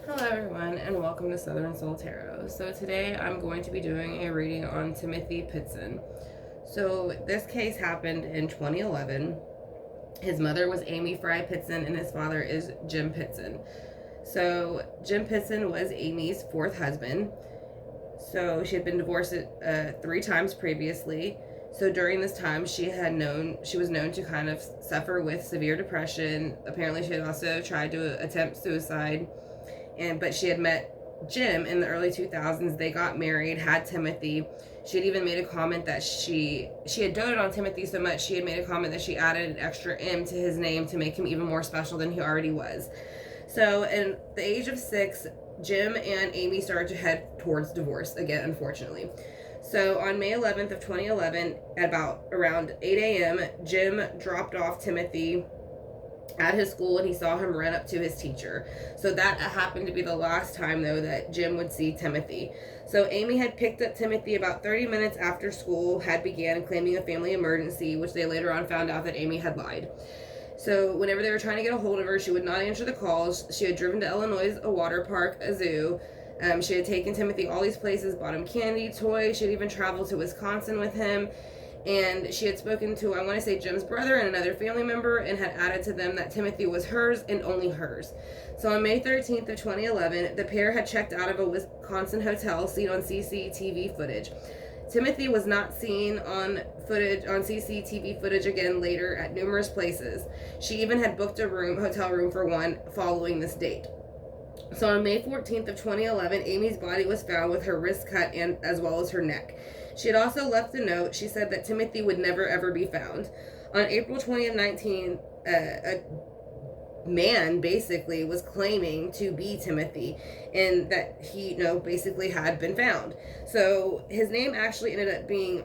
Hello everyone and welcome to Southern Soul Tarot. So today I'm going to be doing a reading on Timothy Pitzen. So this case happened in 2011. His mother was Amy Fry Pitzen and his father is Jim Pitzen. So Jim Pitzen was Amy's fourth husband. So she had been divorced 3 times previously. So during this time she was known to kind of suffer with severe depression. Apparently she had also tried to attempt suicide. But she had met Jim in the early 2000s. They got married, had Timothy. She had even made a comment that she had doted on Timothy so much, she had made a comment that she added an extra M to his name to make him even more special than he already was. So at the age of 6, Jim and Amy started to head towards divorce again, unfortunately. So on May 11th of 2011, at around 8 a.m., Jim dropped off Timothy at his school and he saw him run up to his teacher. So that happened to be the last time though that Jim would see Timothy. So Amy had picked up Timothy about 30 minutes after school had began, claiming a family emergency, which they later on found out that Amy had lied. So whenever they were trying to get a hold of her, she would not answer the calls. She had driven to Illinois, a water park, a zoo. She had taken Timothy all these places, bought him candy, toys. She had even traveled to Wisconsin with him. And she had spoken to, I want to say, Jim's brother and another family member, and had added to them that Timothy was hers and only hers. So on May 13th of 2011, the pair had checked out of a Wisconsin hotel seen on CCTV footage. Timothy was not seen on CCTV footage again later at numerous places. She even had booked a hotel room for one following this date. So on May 14th of 2011, Amy's body was found with her wrist cut and as well as her neck. She had also left a note. She said that Timothy would never ever be found. On April 20th, 19, a man basically was claiming to be Timothy and that he, basically had been found. So his name actually ended up being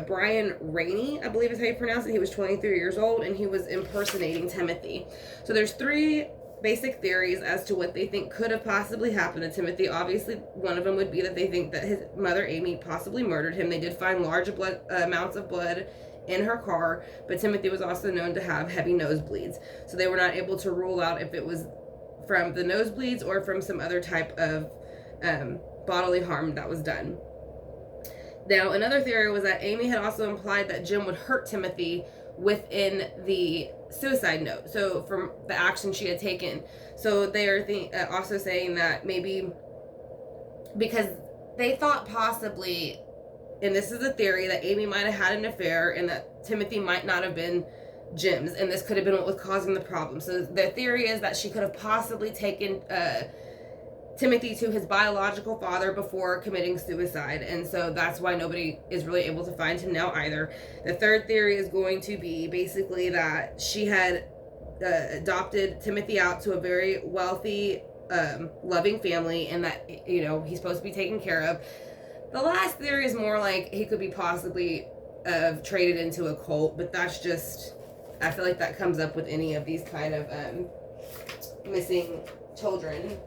Brian Rainey, I believe is how you pronounce it. He was 23 years old and he was impersonating Timothy. So there's 3 basic theories as to what they think could have possibly happened to Timothy. Obviously, one of them would be that they think that his mother, Amy, possibly murdered him. They did find large amounts of blood in her car, but Timothy was also known to have heavy nosebleeds. So they were not able to rule out if it was from the nosebleeds or from some other type of bodily harm that was done. Now, another theory was that Amy had also implied that Jim would hurt Timothy within the suicide note, so from the action she had taken. So they are also saying that maybe because they thought possibly, and this is a theory, that Amy might have had an affair and that Timothy might not have been Jim's, and this could have been what was causing the problem. So the theory is that she could have possibly taken Timothy to his biological father before committing suicide, and so that's why nobody is really able to find him now either. The third theory is going to be basically that she had adopted Timothy out to a very wealthy, loving family, and that, he's supposed to be taken care of. The last theory is more like he could be possibly traded into a cult, but that's just, I feel like that comes up with any of these kind of missing children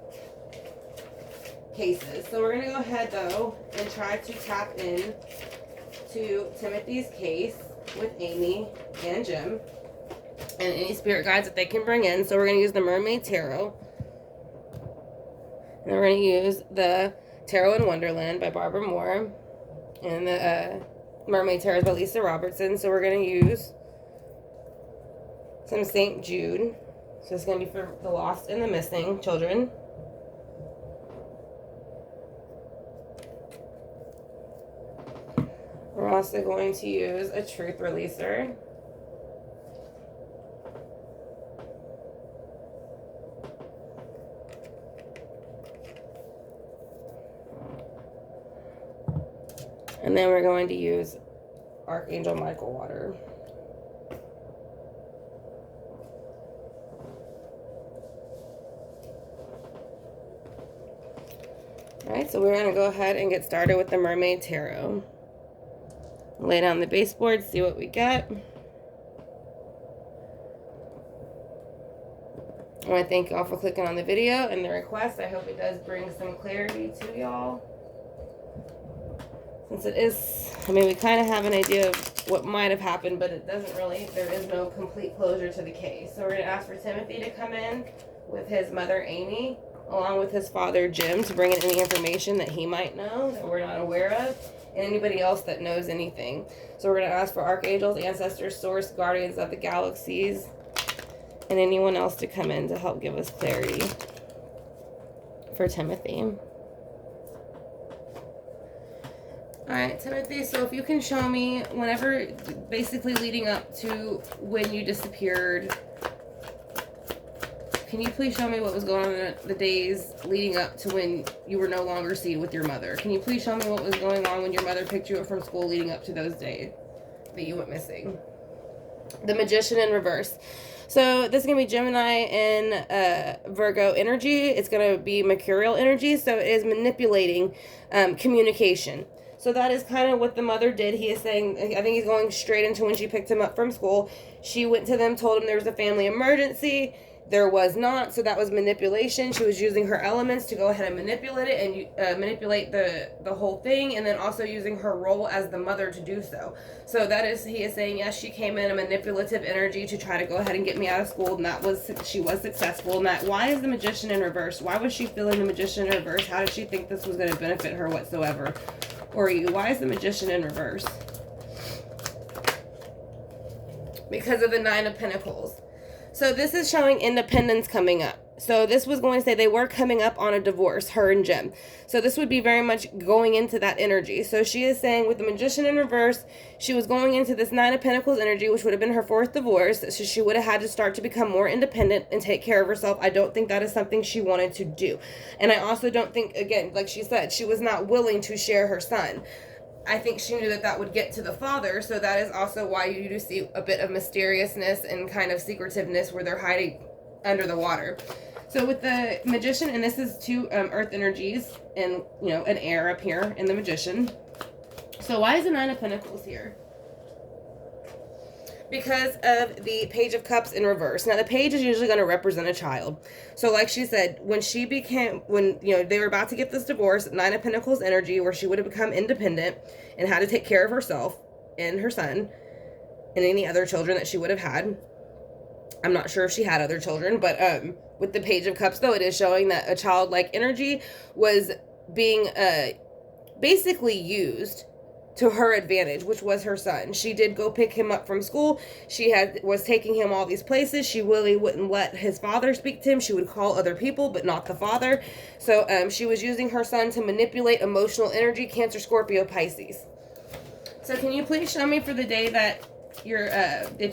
cases. So we're going to go ahead though and try to tap in to Timothy's case with Amy and Jim and any spirit guides that they can bring in. So we're going to use the Mermaid Tarot, and we're going to use the Tarot in Wonderland by Barbara Moore, and the Mermaid Tarot by Lisa Robertson. So we're going to use some St. Jude. So it's going to be for the lost and the missing children. We're also going to use a truth releaser. And then we're going to use Archangel Michael water. Alright, so we're going to go ahead and get started with the Mermaid Tarot. Lay down the baseboard, see what we get. I want to thank y'all for clicking on the video and the request. I hope it does bring some clarity to y'all. Since it is, we kind of have an idea of what might have happened, but it doesn't really, there is no complete closure to the case. So we're going to ask for Timothy to come in with his mother, Amy, along with his father, Jim, to bring in any information that he might know that we're not aware of, and anybody else that knows anything. So we're going to ask for archangels, ancestors, source, guardians of the galaxies, and anyone else to come in to help give us clarity for Timothy. Alright, Timothy, so if you can show me whenever, basically leading up to when you disappeared, can you please show me what was going on the days leading up to when you were no longer seen with your mother? Can you please show me what was going on when your mother picked you up from school leading up to those days that you went missing? The Magician in reverse. So this is going to be Gemini and Virgo energy. It's going to be Mercurial energy. So it is manipulating communication. So that is kind of what the mother did. He is saying, I think he's going straight into when she picked him up from school. She went to them, told him there was a family emergency. There was not, so that was manipulation. She was using her elements to go ahead and manipulate it and manipulate the whole thing, and then also using her role as the mother to do so. So that is, he is saying, yes, she came in a manipulative energy to try to go ahead and get me out of school, and that was, she was successful. And that, why is the Magician in reverse? Why was she feeling the Magician in reverse? How did she think this was going to benefit her whatsoever? Or you? Why is the Magician in reverse? Because of the Nine of Pentacles. So this is showing independence coming up. So this was going to say they were coming up on a divorce, her and Jim. So this would be very much going into that energy. So she is saying with the Magician in reverse, she was going into this Nine of Pentacles energy, which would have been her fourth divorce. So she would have had to start to become more independent and take care of herself. I don't think that is something she wanted to do. And I also don't think, again, like she said, she was not willing to share her son. I think she knew that that would get to the father, so that is also why you do see a bit of mysteriousness and kind of secretiveness where they're hiding under the water. So with the Magician, and this is two earth energies and, you know, an air up here in the Magician. So why is the Nine of Pentacles here? Because of the Page of Cups in reverse. Now, the page is usually going to represent a child. So, like she said, when you know, they were about to get this divorce, Nine of Pentacles energy, where she would have become independent and had to take care of herself and her son and any other children that she would have had. I'm not sure if she had other children, but with the Page of Cups, though, it is showing that a childlike energy was being basically used to her advantage, which was her son. She did go pick him up from school. She was taking him all these places. She really wouldn't let his father speak to him. She would call other people, but not the father. So she was using her son to manipulate emotional energy, Cancer, Scorpio, Pisces. So can you please show me for the day that you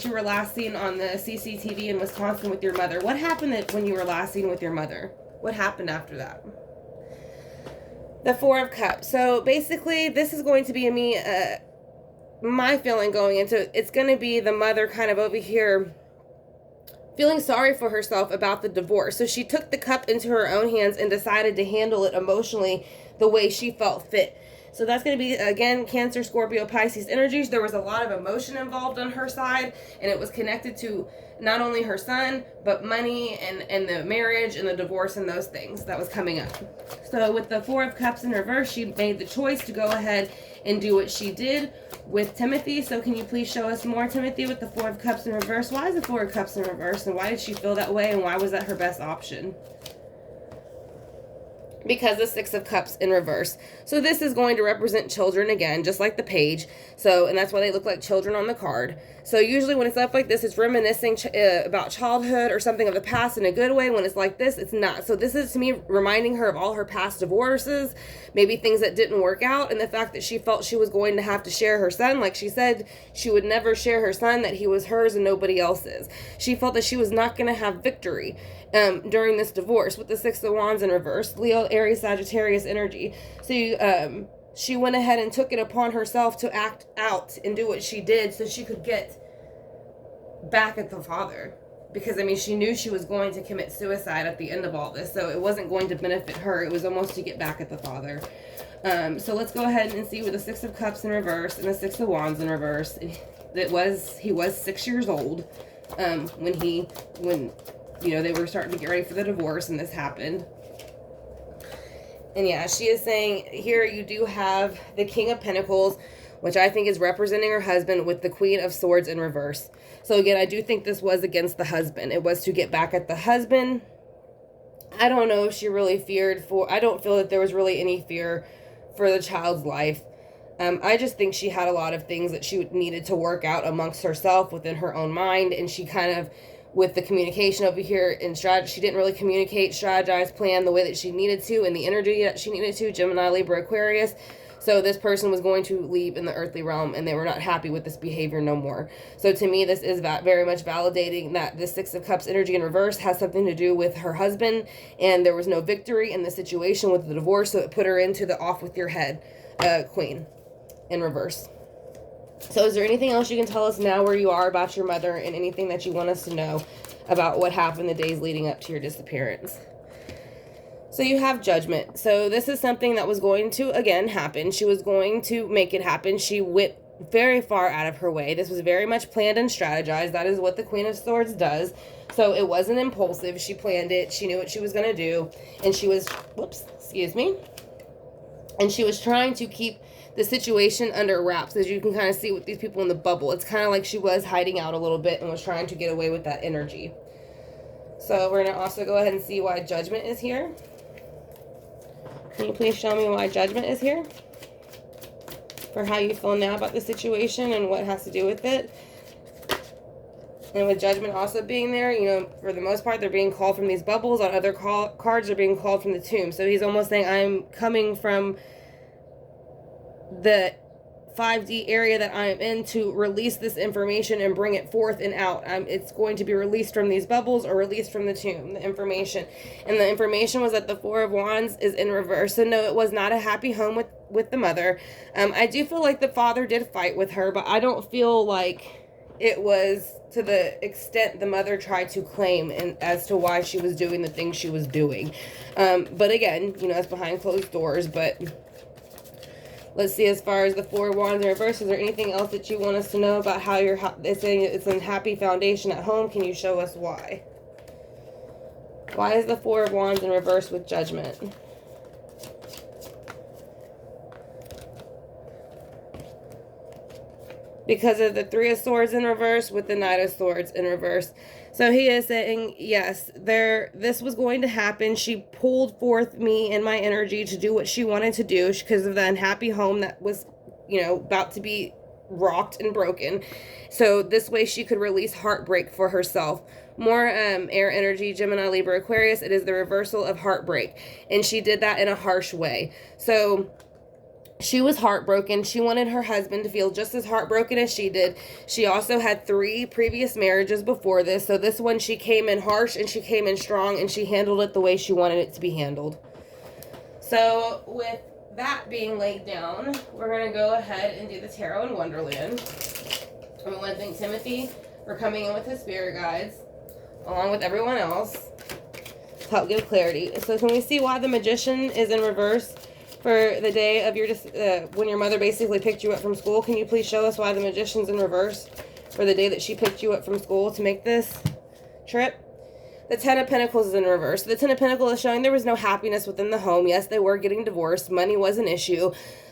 were last seen on the CCTV in Wisconsin with your mother? What happened when you were last seen with your mother? What happened after that? The Four of Cups. So basically, this is going to be my feeling going into it's going to be the mother kind of over here feeling sorry for herself about the divorce. So she took the cup into her own hands and decided to handle it emotionally the way she felt fit. So that's going to be, again, Cancer, Scorpio, Pisces energies. There was a lot of emotion involved on her side, and it was connected to not only her son, but money and the marriage and the divorce and those things that was coming up. So with the Four of Cups in reverse, she made the choice to go ahead and do what she did with Timothy. So can you please show us more, Timothy, with the Four of Cups in reverse? Why is the Four of Cups in reverse, and why did she feel that way, and why was that her best option? Because the Six of Cups in reverse. So this is going to represent children again, just like the page. So, and that's why they look like children on the card. So usually when it's left like this, it's reminiscing about childhood or something of the past in a good way. When it's like this, it's not. So this is, to me, reminding her of all her past divorces, maybe things that didn't work out, and the fact that she felt she was going to have to share her son. Like she said, she would never share her son, that he was hers and nobody else's. She felt that she was not going to have victory during this divorce with the Six of Wands in reverse. Leo, Aries, Sagittarius energy. So she went ahead and took it upon herself to act out and do what she did so she could get back at the father. Because, I mean, she knew she was going to commit suicide at the end of all this. So it wasn't going to benefit her. It was almost to get back at the father. So let's go ahead and see with the Six of Cups in reverse and the Six of Wands in reverse. He was 6 years old when you know, they were starting to get ready for the divorce and this happened. And yeah, she is saying here you do have the King of Pentacles, which I think is representing her husband, with the Queen of Swords in reverse. So again, I do think this was against the husband. It was to get back at the husband I don't know if she really feared for, I don't feel that there was really any fear for the child's life. I just think she had a lot of things that she needed to work out amongst herself within her own mind, and she kind of, with the communication over here in strategy, she didn't really communicate, strategize, plan the way that she needed to, and the energy that she needed to. Gemini, Libra, Aquarius. So this person was going to leave in the earthly realm, and they were not happy with this behavior no more. So to me, this is very much validating that the Six of Cups energy in reverse has something to do with her husband, and there was no victory in the situation with the divorce, so it put her into the off with your head queen in reverse. So is there anything else you can tell us now where you are about your mother, and anything that you want us to know about what happened the days leading up to your disappearance? So you have Judgment. So this is something that was going to, again, happen. She was going to make it happen. She went very far out of her way. This was very much planned and strategized. That is what the Queen of Swords does. So it wasn't impulsive. She planned it. She knew what she was going to do. And she was, and she was trying to keep the situation under wraps, as you can kind of see with these people in the bubble. It's kind of like she was hiding out a little bit and was trying to get away with that energy. So we're going to also go ahead and see why Judgment is here. Can you please show me why Judgment is here? For how you feel now about the situation and what has to do with it. And with Judgment also being there, you know, for the most part, they're being called from these bubbles. On other cards, they're being called from the tomb. So he's almost saying, I'm coming from the 5D area that I am in to release this information and bring it forth and out. It's going to be released from these bubbles or released from the tomb, the information. And the information was that the Four of Wands is in reverse. So no, it was not a happy home with the mother. I do feel like the father did fight with her, but I don't feel like it was to the extent the mother tried to claim, and as to why she was doing the things she was doing. But again, you know, it's behind closed doors. But let's see, as far as the Four of Wands in reverse, is there anything else that you want us to know about how it's saying it's a happy foundation at home? Can you show us why? Why is the Four of Wands in reverse with Judgment? Because of the Three of Swords in reverse with the Knight of Swords in reverse. So he is saying, yes, this was going to happen. She pulled forth me and my energy to do what she wanted to do because of the unhappy home that was, you know, about to be rocked and broken. So this way she could release heartbreak for herself. More air energy, Gemini, Libra, Aquarius. It is the reversal of heartbreak. And she did that in a harsh way. So she was heartbroken. She wanted her husband to feel just as heartbroken as she did. She also had 3 previous marriages before this. So this one, she came in harsh and she came in strong, and she handled it the way she wanted it to be handled. So with that being laid down, we're going to go ahead and do the Tarot in Wonderland. And we want to thank Timothy for coming in with his spirit guides, along with everyone else, to help give clarity. So can we see why the Magician is in reverse for the day of your when your mother basically picked you up from school? Can you please show us why the Magician's in reverse for the day that she picked you up from school to make this trip? The Ten of Pentacles is in reverse. The Ten of Pentacles is showing there was no happiness within the home. Yes, they were getting divorced. Money was an issue.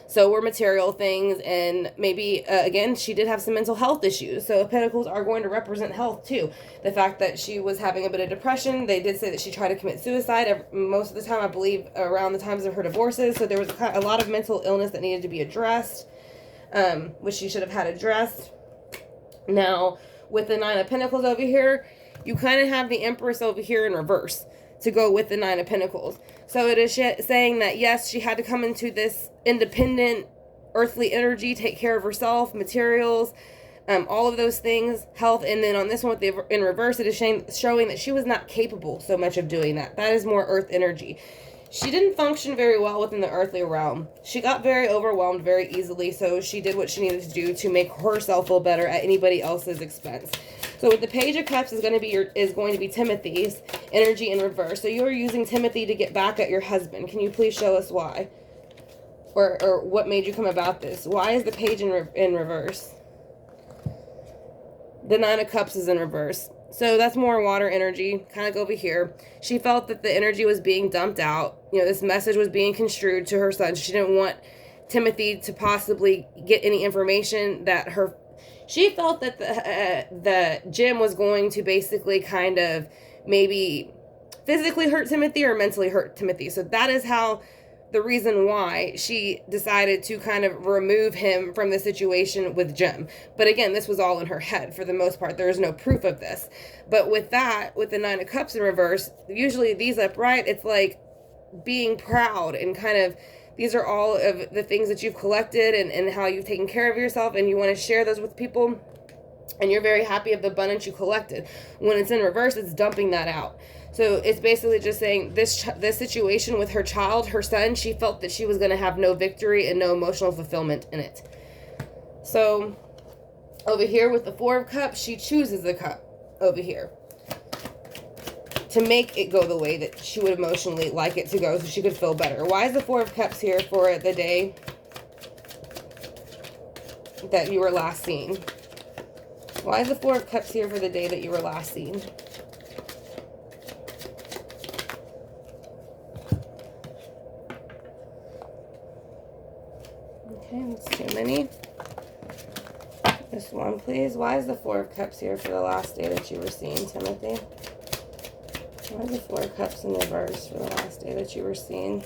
So were material things, and maybe, again, she did have some mental health issues. So Pentacles are going to represent health, too. The fact that she was having a bit of depression. They did say that she tried to commit suicide most of the time, I believe, around the times of her divorces. So there was a lot of mental illness that needed to be addressed, which she should have had addressed. Now, with the Nine of Pentacles over here, you kind of have the Empress over here in reverse to go with the Nine of Pentacles. So it is saying that, yes, she had to come into this independent earthly energy, take care of herself, materials, all of those things, health. And then on this one with the in reverse, it is showing that she was not capable so much of doing that. That is more earth energy. She didn't function very well within the earthly realm. She got very overwhelmed very easily, so she did what she needed to do to make herself feel better at anybody else's expense. So with the Page of Cups is going to be Timothy's energy in reverse. So you're using Timothy to get back at your husband. Can you please show us why? Or what made you come about this? Why is the Page in reverse? The Nine of Cups is in reverse. So that's more water energy, kind of over here. She felt that the energy was being dumped out. You know, this message was being construed to her son. She didn't want Timothy to possibly get any information that she felt that the gem was going to basically kind of maybe physically hurt Timothy or mentally hurt Timothy. So that is how the reason why she decided to kind of remove him from the situation with Jim. But again, this was all in her head for the most part. There is no proof of this. But with that, with the Nine of Cups in reverse, usually these upright, it's like being proud and kind of, these are all of the things that you've collected and how you've taken care of yourself, and you want to share those with people, and you're very happy of the abundance you collected. When it's in reverse, it's dumping that out. So it's basically just saying this situation with her child, her son, she felt that she was going to have no victory and no emotional fulfillment in it. So over here with the Four of Cups, she chooses the cup over here to make it go the way that she would emotionally like it to go so she could feel better. Why is the Four of Cups here for the day that you were last seen? Why is the Four of Cups here for the day that you were last seen? Okay, that's too many. This one, please. Why is the Four of Cups here for the last day that you were seen, Timothy? Why is the Four of Cups in reverse for the last day that you were seen?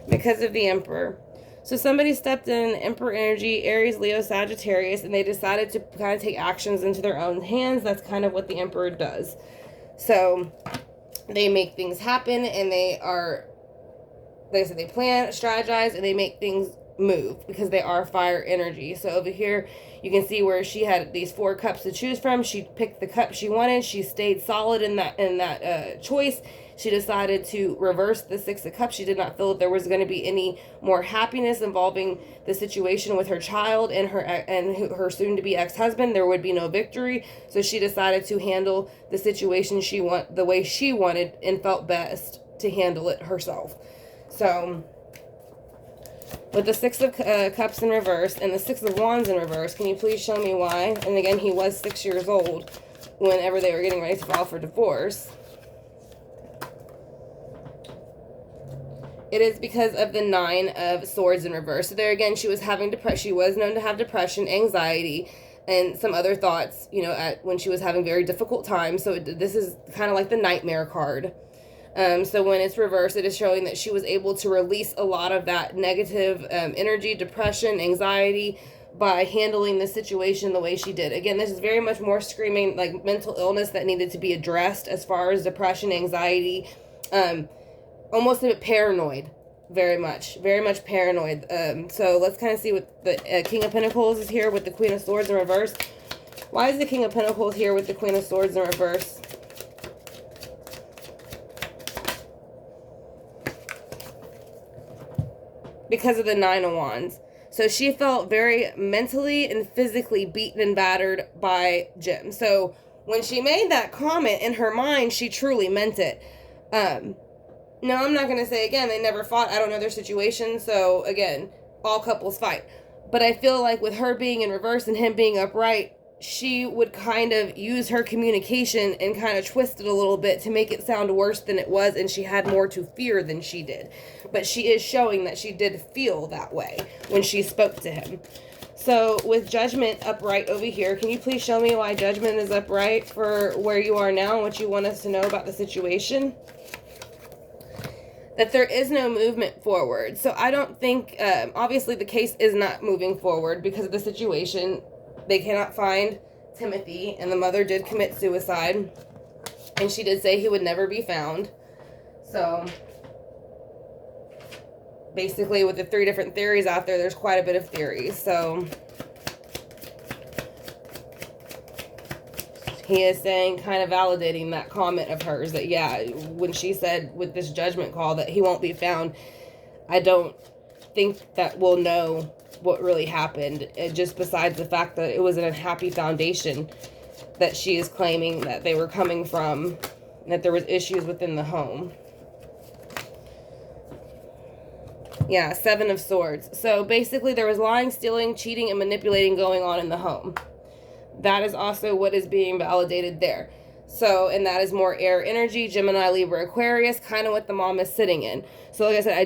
Because of the Emperor. So somebody stepped in Emperor energy, Aries, Leo, Sagittarius, and they decided to kind of take actions into their own hands. That's kind of what the Emperor does. So they make things happen, and they plan, strategize, and they make things move because they are fire energy. So over here you can see where she had these four cups to choose from. She picked the cup she wanted. She stayed solid in that choice. She decided to reverse the Six of Cups. She did not feel that there was going to be any more happiness involving the situation with her child and her soon-to-be ex-husband. There would be no victory. So she decided to handle the situation the way she wanted and felt best to handle it herself. So with the Six of Cups in reverse and the Six of Wands in reverse, can you please show me why? And again, he was 6 years old whenever they were getting ready to file for divorce. It is because of the Nine of Swords in reverse. So there again, she was having depression. She was known to have depression, anxiety, and some other thoughts, when she was having very difficult times. So this is kind of like the nightmare card. So when it's reversed, it is showing that she was able to release a lot of that negative energy, depression, anxiety by handling the situation the way she did. Again, this is very much more screaming like mental illness that needed to be addressed as far as depression, anxiety, almost a bit paranoid, very much paranoid. So let's kind of see what the King of Pentacles is here with the Queen of Swords in reverse. Why is the King of Pentacles here with the Queen of Swords in reverse? Because of the Nine of Wands. So she felt very mentally and physically beaten and battered by Jim. So when she made that comment in her mind, she truly meant it. No, I'm not going to say again, they never fought. I don't know their situation. So again, all couples fight. But I feel like with her being in reverse and him being upright, she would kind of use her communication and kind of twist it a little bit to make it sound worse than it was, and she had more to fear than she did. But she is showing that she did feel that way when she spoke to him. So with Judgment upright over here, can you please show me why Judgment is upright for where you are now and what you want us to know about the situation? That there is no movement forward. So I don't think, obviously the case is not moving forward because of the situation. They cannot find Timothy, and the mother did commit suicide, and she did say he would never be found. So basically with the 3 different theories out there, there's quite a bit of theories. So he is saying, kind of validating that comment of hers, that yeah, when she said with this judgment call that he won't be found, I don't think that we'll know what really happened, just besides the fact that it was an unhappy foundation that she is claiming that they were coming from, that there was issues within the home. Yeah, 7 of Swords. So basically there was lying, stealing, cheating, and manipulating going on in the home. That is also what is being validated there. So, and that is more air energy, Gemini, Libra, Aquarius, kind of what the mom is sitting in. So like I said, I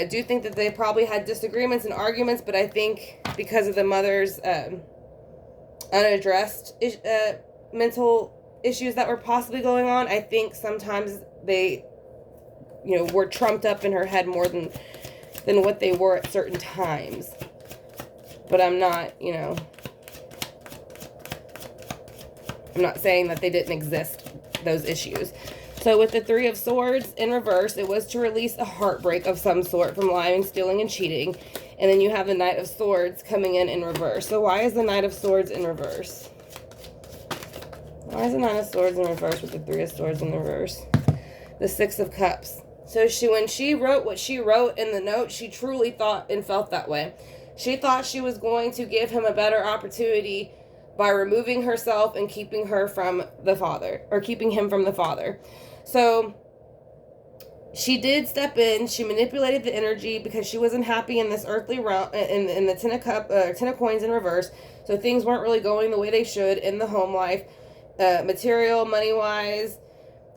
do think that they probably had disagreements and arguments, but I think because of the mother's unaddressed mental issues that were possibly going on. I think sometimes they, you know, were trumped up in her head more than what they were at certain times. But I'm not, you know, I'm not saying that they didn't exist, those issues. So with the Three of Swords in reverse, it was to release a heartbreak of some sort from lying, stealing, and cheating. And then you have the Knight of Swords coming in reverse. So why is the Knight of Swords in reverse? Why is the Knight of Swords in reverse with the Three of Swords in reverse? The Six of Cups. So when she wrote what she wrote in the note, she truly thought and felt that way. She thought she was going to give him a better opportunity by removing herself and keeping her from the father, or keeping him from the father. So she did step in. She manipulated the energy because she wasn't happy in this earthly realm, in the Ten of Coins in reverse. So things weren't really going the way they should in the home life, material, money-wise,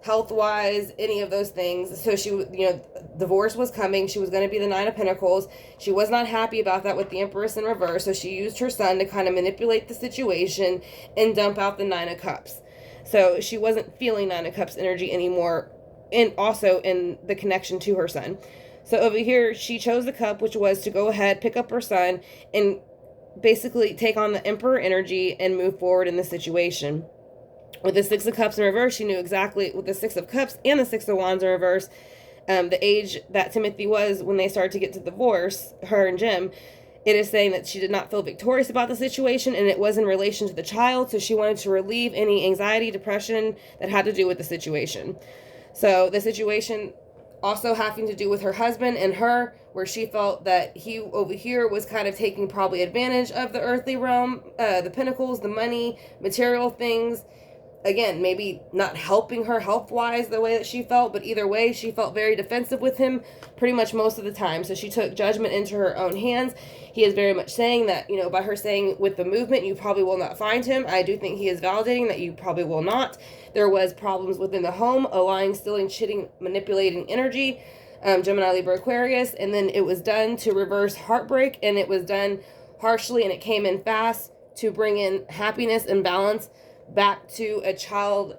health-wise, any of those things. So she, you know, divorce was coming. She was going to be the Nine of Pentacles. She was not happy about that with the Empress in reverse. So she used her son to kind of manipulate the situation and dump out the Nine of Cups. So she wasn't feeling Nine of Cups energy anymore, and also in the connection to her son. So over here, she chose the cup, which was to go ahead, pick up her son, and basically take on the Emperor energy and move forward in the situation. With the Six of Cups in reverse, she knew exactly, with the Six of Cups and the Six of Wands in reverse, the age that Timothy was when they started to get to divorce, her and Jim. It is saying that she did not feel victorious about the situation, and it was in relation to the child, so she wanted to relieve any anxiety, depression that had to do with the situation. So the situation also having to do with her husband and her, where she felt that he over here was kind of taking probably advantage of the earthly realm, the pentacles, the money, material things. Again, maybe not helping her health-wise the way that she felt, but either way, she felt very defensive with him pretty much most of the time. So she took judgment into her own hands. He is very much saying that, you know, by her saying with the movement, you probably will not find him. I do think he is validating that you probably will not. There was problems within the home, a lying, stealing, cheating, manipulating energy, Gemini, Libra, Aquarius, and then it was done to reverse heartbreak, and it was done harshly, and it came in fast to bring in happiness and balance back to a child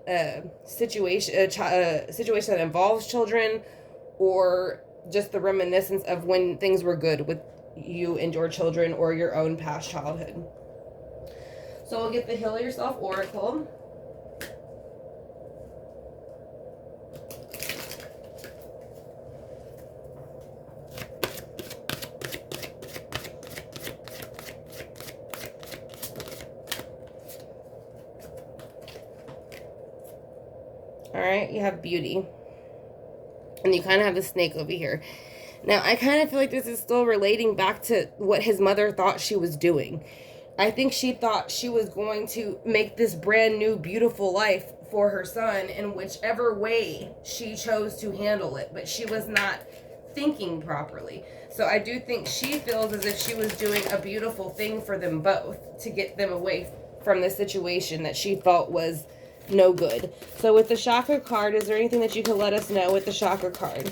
situation, a situation that involves children, or just the reminiscence of when things were good with you and your children or your own past childhood. So we'll get the Heal Yourself Oracle. Alright, you have Beauty. And you kind of have the snake over here. Now, I kind of feel like this is still relating back to what his mother thought she was doing. I think she thought she was going to make this brand new, beautiful life for her son in whichever way she chose to handle it. But she was not thinking properly. So I do think she feels as if she was doing a beautiful thing for them both to get them away from the situation that she felt was no good. So with the Chakra card, is there anything that you can let us know with the Chakra card?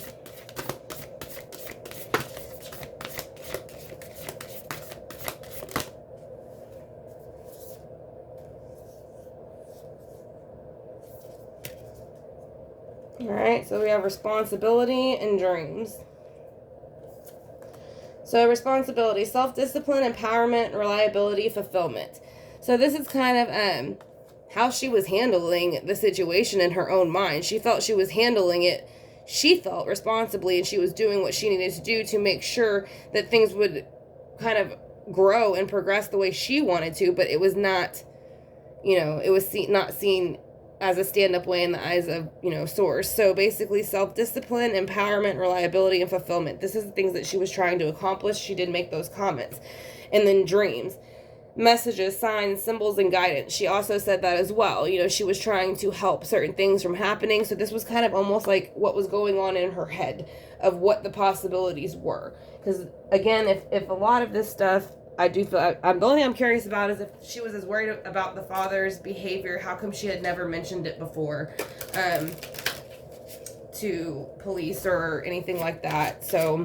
Alright, so we have responsibility and dreams. So responsibility, self-discipline, empowerment, reliability, fulfillment. So this is kind of how she was handling the situation in her own mind. She felt she was handling it, she felt responsibly, and she was doing what she needed to do to make sure that things would kind of grow and progress the way she wanted to, but it was not, you know, it was not seen as a stand-up way in the eyes of, you know, Source. So basically self-discipline, empowerment, reliability, and fulfillment. This is the things that she was trying to accomplish. She did make those comments. And then dreams. Messages, signs, symbols, and guidance. She also said that as well. You know, she was trying to help certain things from happening. So this was kind of almost like what was going on in her head of what the possibilities were. Because again, if a lot of this stuff, I do feel, the only thing I'm curious about is if she was as worried about the father's behavior, how come she had never mentioned it before to police or anything like that. So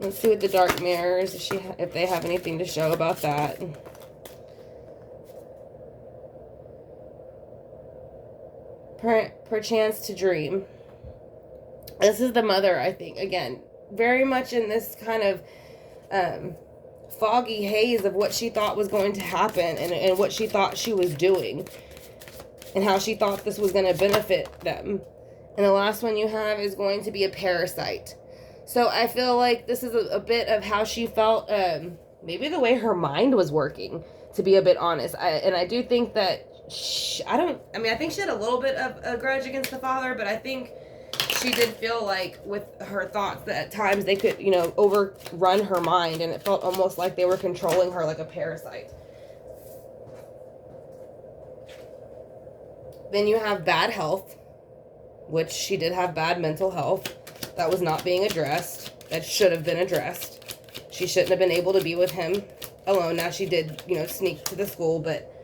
let's see with the dark mirrors, if they have anything to show about that. perchance to dream. This is the mother, I think, again, very much in this kind of foggy haze of what she thought was going to happen, and what she thought she was doing, and how she thought this was going to benefit them. And the last one you have is going to be a parasite. So I feel like this is a bit of how she felt, maybe the way her mind was working, to be a bit honest. I do think that I think she had a little bit of a grudge against the father, but I think she did feel like with her thoughts that at times they could, overrun her mind, and it felt almost like they were controlling her like a parasite. Then you have bad health, which she did have bad mental health that was not being addressed, that should have been addressed. She shouldn't have been able to be with him alone. Now she did, sneak to the school, but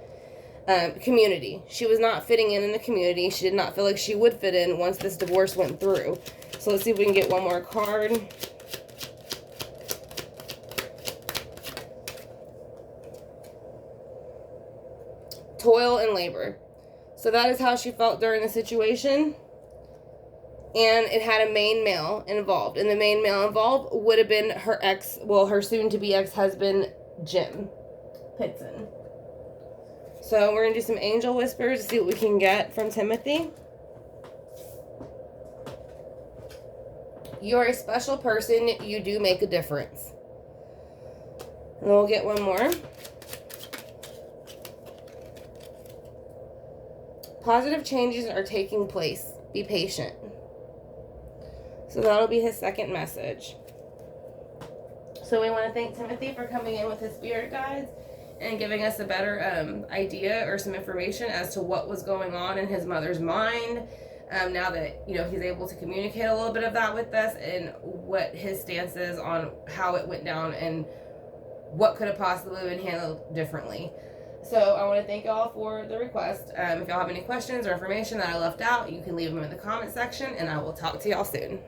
community. She was not fitting in the community. She did not feel like she would fit in once this divorce went through. So let's see if we can get one more card. Toil and labor. So that is how she felt during the situation. And it had a main male involved. And the main male involved would have been her her soon-to-be ex-husband, Jim Pitzen. So we're going to do some angel whispers to see what we can get from Timothy. You're a special person. You do make a difference. And we'll get one more. Positive changes are taking place. Be patient. So that'll be his second message. So we want to thank Timothy for coming in with his spirit guides and giving us a better idea or some information as to what was going on in his mother's mind. Now that, he's able to communicate a little bit of that with us, and what his stance is on how it went down and what could have possibly been handled differently. So I want to thank y'all for the request. If y'all have any questions or information that I left out, you can leave them in the comment section, and I will talk to y'all soon.